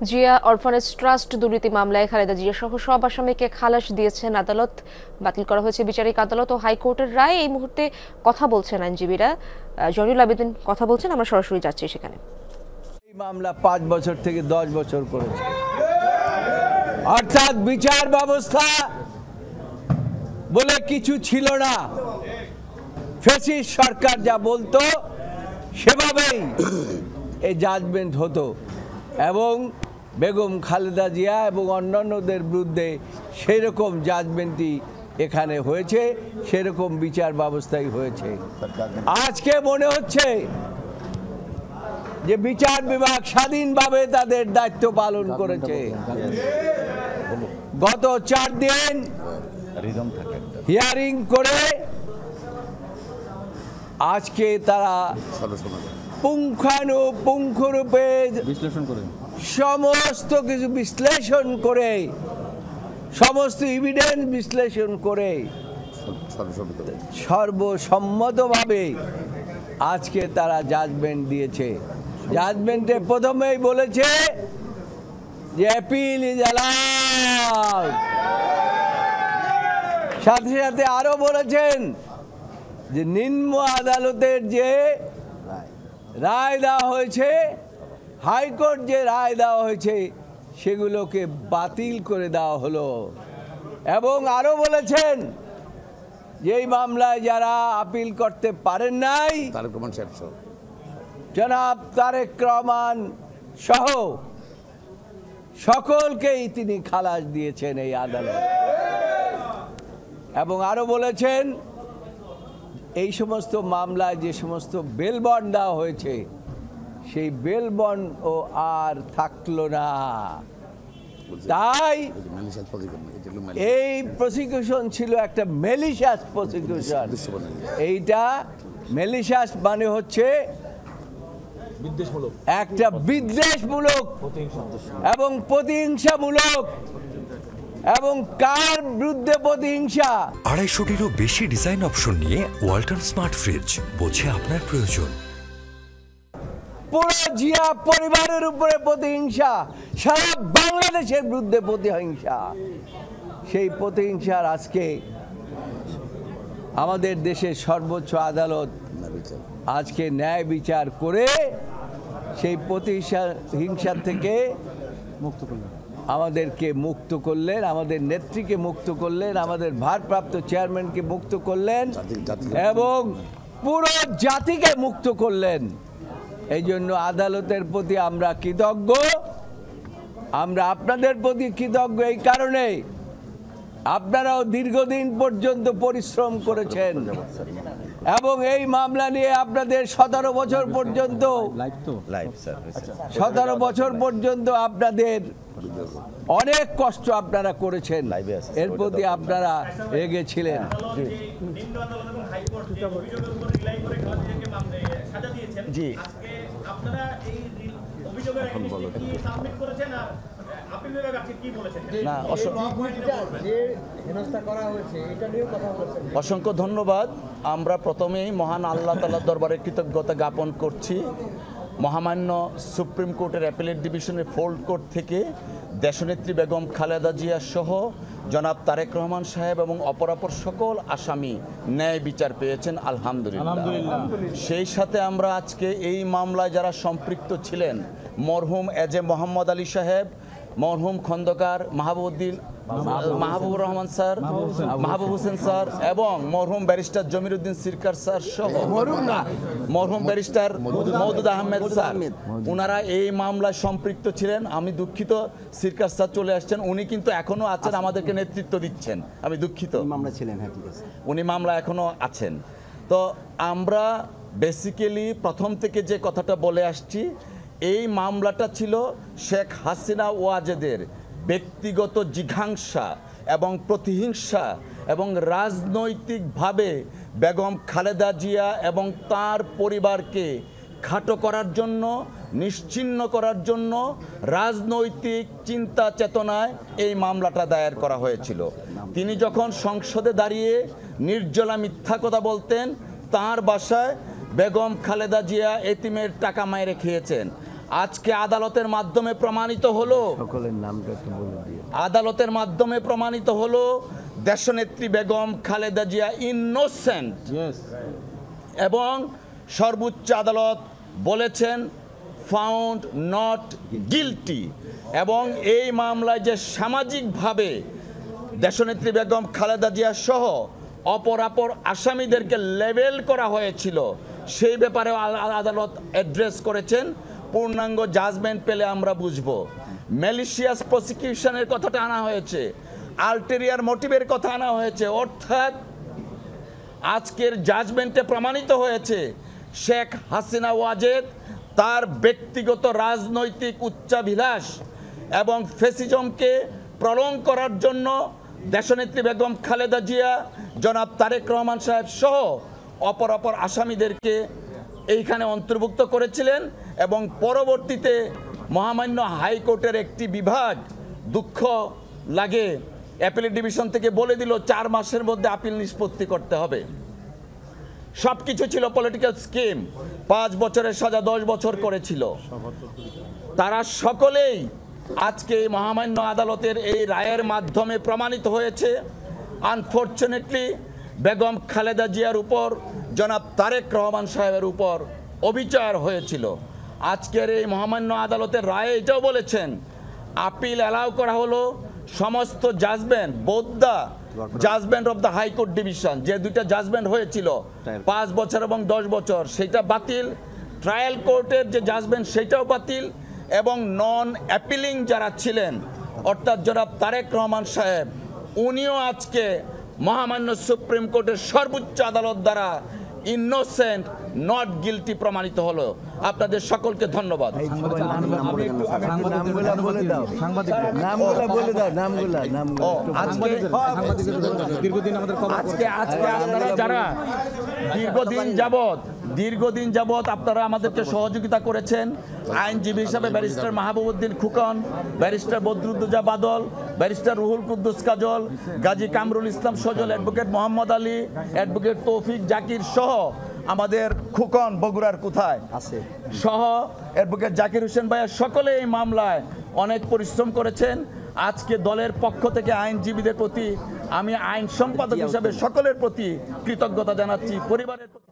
Zia orphanage trust দুর্নীতি মামলায় খালেদা জিয়া সহ সব আসামিকে খালাস দিয়েছেন আদালত। বাতিল করা হয়েছে বিচারিক আদালত ও হাইকোর্টের রায়। এই মুহূর্তে কথা বলছেন আইনজীবীরা, জয়নুল আবেদিন কথা বলছেন, আমরা সরাসরি যাচ্ছি সেখানে। এই মামলা 5 বছর থেকে 10 বছর করেছে, অর্থাৎ বিচার ব্যবস্থা বলে কিছু ছিল না। ফ্যাসিস্ট সরকার যা বলতো সেভাবেই এই জাজমেন্ট হতো এবং বেগম খালেদা জিয়া এবং অন্যান্যদের বিরুদ্ধে সেরকম জাজমেন্টই এখানে হয়েছে, সেরকম বিচার ব্যবস্থাই হয়েছে। আজকে মনে হচ্ছে যে বিচার বিভাগ স্বাধীনভাবে তাদের দায়িত্ব পালন করেছে। গত 4 দিন হিয়ারিং করে আজকে তারা পুঙ্খানুপুঙ্খরূপে সমস্ত কিছু বিশ্লেষণ করে, সমস্ত এভিডেন্স বিশ্লেষণ করে সর্বসম্মতভাবে আজকে তারা জাজমেন্ট দিয়েছে। জাজমেন্টে প্রথমেই বলেছে যে অ্যাপিল ইজ অ্যালাউড, সাথে সাথে আরো বলেছেন যে নিম্ন আদালতের যে রায় দেওয়া হয়েছে, হাইকোর্ট যে রায় দেওয়া হয়েছে সেগুলোকে বাতিল করে দেওয়া হলো। এবং আরো বলেছেন যে এই মামলায় যারা আপিল করতে পারেন নাই, জনাব তারেক রহমান সহ সকলকেই তিনি খালাস দিয়েছেন এই আদালত। এবং আরো বলেছেন এই সমস্ত মামলায় যে সমস্ত বেল বন্ড দেওয়া হয়েছে সেই বেল বন্ড ও আর থাকলো না। তাই এই প্রসিকিউশন ছিল একটা মেলিশিয়াস প্রসিকিউশন। এইটা মেলিশিয়াস মানে হচ্ছে একটা বিদ্বেষমূলক এবং প্রতিহিংসামূলক। এবং কার বিরুদ্ধে প্রতিহিংসা? 250-টিরও বেশি ডিজাইন অপশন নিয়ে ওয়ালটন স্মার্ট ফ্রিজ, বোঝে আপনার প্রয়োজন। পুরো জিয়া পরিবারের উপরে প্রতিহিংসা, সারা বাংলাদেশের বিরুদ্ধে প্রতিহিংসা। সেই প্রতিহিংসার আজকে আমাদের দেশের সর্বোচ্চ আদালত আজকে ন্যায় বিচার করে সেই প্রতিহিংসা থেকে মুক্ত করলেন, আমাদেরকে মুক্ত করলেন, আমাদের নেত্রীকে মুক্ত করলেন, আমাদের ভারপ্রাপ্ত চেয়ারম্যানকে মুক্ত করলেন এবং পুরো জাতিকে মুক্ত করলেন। এই জন্য আদালতের প্রতি আমরা কৃতজ্ঞ। আমরা আপনাদের প্রতি কৃতজ্ঞ এই কারণে আপনারাও দীর্ঘদিন পর্যন্ত পরিশ্রম করেছেন এবং এই মামলা নিয়ে আপনাদের 17 বছর পর্যন্ত 17 বছর পর্যন্ত আপনাদের অনেক কষ্ট আপনারা করেছেন, এর প্রতি আপনারা এগিয়ে ছিলেন। জি, অসংখ্য ধন্যবাদ। আমরা প্রথমেই মহান আল্লাহ তাআলার দরবারে কৃতজ্ঞতা জ্ঞাপন করছি। মহামান্য সুপ্রিম কোর্টের অ্যাপিলেট ডিভিশনের ফোল্ড কোর্ট থেকে দেশনেত্রী বেগম খালেদা জিয়া সহ জনাব তারেক রহমান সাহেব এবং অপরাপর সকল আসামি ন্যায় বিচার পেয়েছেন, আলহামদুলিল্লাহ। সেই সাথে আমরা আজকে এই মামলায় যারা সম্পৃক্ত ছিলেন, মরহুম এজে মোহাম্মদ আলী সাহেব, মরহুম খন্দকার মাহবুবুর রহমান স্যার, মাহবুব হোসেন স্যার এবং মরহুম ব্যারিস্টার জমির উদ্দিন সিরকার স্যার সহ মরহুম ব্যারিস্টার মওদুদ আহমেদ স্যার, ওনারা এই মামলায় সম্পৃক্ত ছিলেন। আমি দুঃখিত, সিরকার স্যার চলে আসছেন, উনি কিন্তু এখনো আছেন, আমাদেরকে নেতৃত্ব দিচ্ছেন। আমি দুঃখিত, মামলা ছিলেন, হ্যাঁ ঠিক আছে, উনি মামলা এখনো আছেন। তো আমরা বেসিক্যালি প্রথম থেকে যে কথাটা বলে আসছি, এই মামলাটা ছিল শেখ হাসিনা ওয়াজেদের ব্যক্তিগত জিঘাংসা এবং প্রতিহিংসা এবং রাজনৈতিকভাবে বেগম খালেদা জিয়া এবং তার পরিবারকে খাটো করার জন্য, নিশ্চিহ্ন করার জন্য রাজনৈতিক চিন্তা চেতনায় এই মামলাটা দায়ের করা হয়েছিল। তিনি যখন সংসদে দাঁড়িয়ে নির্জলা মিথ্যা কথা বলতেন, তার বাসায় বেগম খালেদা জিয়া এতিমের টাকা মাইরে খেয়েছেন। আজকে আদালতের মাধ্যমে প্রমাণিত হলো, সকলের নামটা একটু বলে দিয়ে। আদালতের মাধ্যমে প্রমাণিত হলো দেশনেত্রী বেগম খালেদা জিয়া ইনোসেন্ট এবং সর্বোচ্চ আদালত বলেছেন ফাউন্ড নট গিলটি। এবং এই মামলায় যে সামাজিকভাবে দেশনেত্রী বেগম খালেদা জিয়া সহ অপরাপর আসামিদেরকে লেবেল করা হয়েছিল সেই ব্যাপারেও আদালত অ্যাড্রেস করেছেন। পূর্ণাঙ্গ জাজমেন্ট পেলে আমরা বুঝব। ম্যালিশিয়াস প্রসিকিউশনের কথাটা আনা হয়েছে, আলটেরিয়ার মোটিভের কথা আনা হয়েছে, অর্থাৎ আজকের জাজমেন্টে প্রমাণিত হয়েছে শেখ হাসিনা ওয়াজেদ তার ব্যক্তিগত রাজনৈতিক উচ্চাভিলাষ এবং ফ্যাসিজমকে প্রলং করার জন্য দেশনেত্রী বেগম খালেদা জিয়া, জনাব তারেক রহমান সাহেব সহ অপরাপর আসামিদেরকে এইখানে অন্তর্ভুক্ত করেছিলেন এবং পরবর্তীতে মহামান্য হাইকোর্টের একটি বিভাগ, দুঃখ লাগে, অ্যাপিলেট ডিভিশন থেকে বলে দিল 4 মাসের মধ্যে আপিল নিষ্পত্তি করতে হবে। সব কিছু ছিল পলিটিক্যাল স্কিম, 5 বছরের সাজা 10 বছর করেছিল। তারা সকলেই আজকে মহামান্য আদালতের এই রায়ের মাধ্যমে প্রমাণিত হয়েছে আনফরচুনেটলি বেগম খালেদা জিয়ার উপর, জনাব তারেক রহমান সাহেবের উপর অবিচার হয়েছিল। আজকের এই মহামান্য আদালতের রায়ে এটাও বলেছেন আপিল অ্যালাউ করা হলো সমস্ত judgement, both the judgement of the high court division, যে 2টা জাজমেন্ট হয়েছিল 5 বছর এবং 10 বছর, সেটা বাতিল। ট্রায়াল কোর্টের যে জাজমেন্ট সেটাও বাতিল এবং নন অ্যাপিলিং যারা ছিলেন অর্থাৎ জনাব তারেক রহমান সাহেব, উনিও আজকে মহামান্য সুপ্রিম কোর্টের সর্বোচ্চ আদালত দ্বারা ইনোসেন্ট নট গিলটি প্রমাণিত হলো। আপনাদের সকলকে ধন্যবাদ। আজকে আপনারা যারা দীর্ঘদিন যাবৎ আপনারা আমাদেরকে সহযোগিতা করেছেন, আইনজীবী হিসাবে ব্যারিস্টার মাহবুবউদ্দিন খুকন, ব্যারিস্টার বদরুদ্দোজা বাদল, ব্যারিস্টার রুহুল কুদ্দুস কাজল, গাজী কামরুল ইসলাম সজল, অ্যাডভোকেট মোহাম্মদ আলী, অ্যাডভোকেট তৌফিক জাকির সহ আমাদের খুকন বগুড়ার কোথায় আছে সহ অ্যাডভোকেট জাকির হোসেন ভাইয়া, সকলে এই মামলায় অনেক পরিশ্রম করেছেন। আজকে দলের পক্ষ থেকে আইনজীবীদের প্রতি আমি আইন সম্পাদক হিসাবে সকলের প্রতি কৃতজ্ঞতা জানাচ্ছি, পরিবারের প্রতি।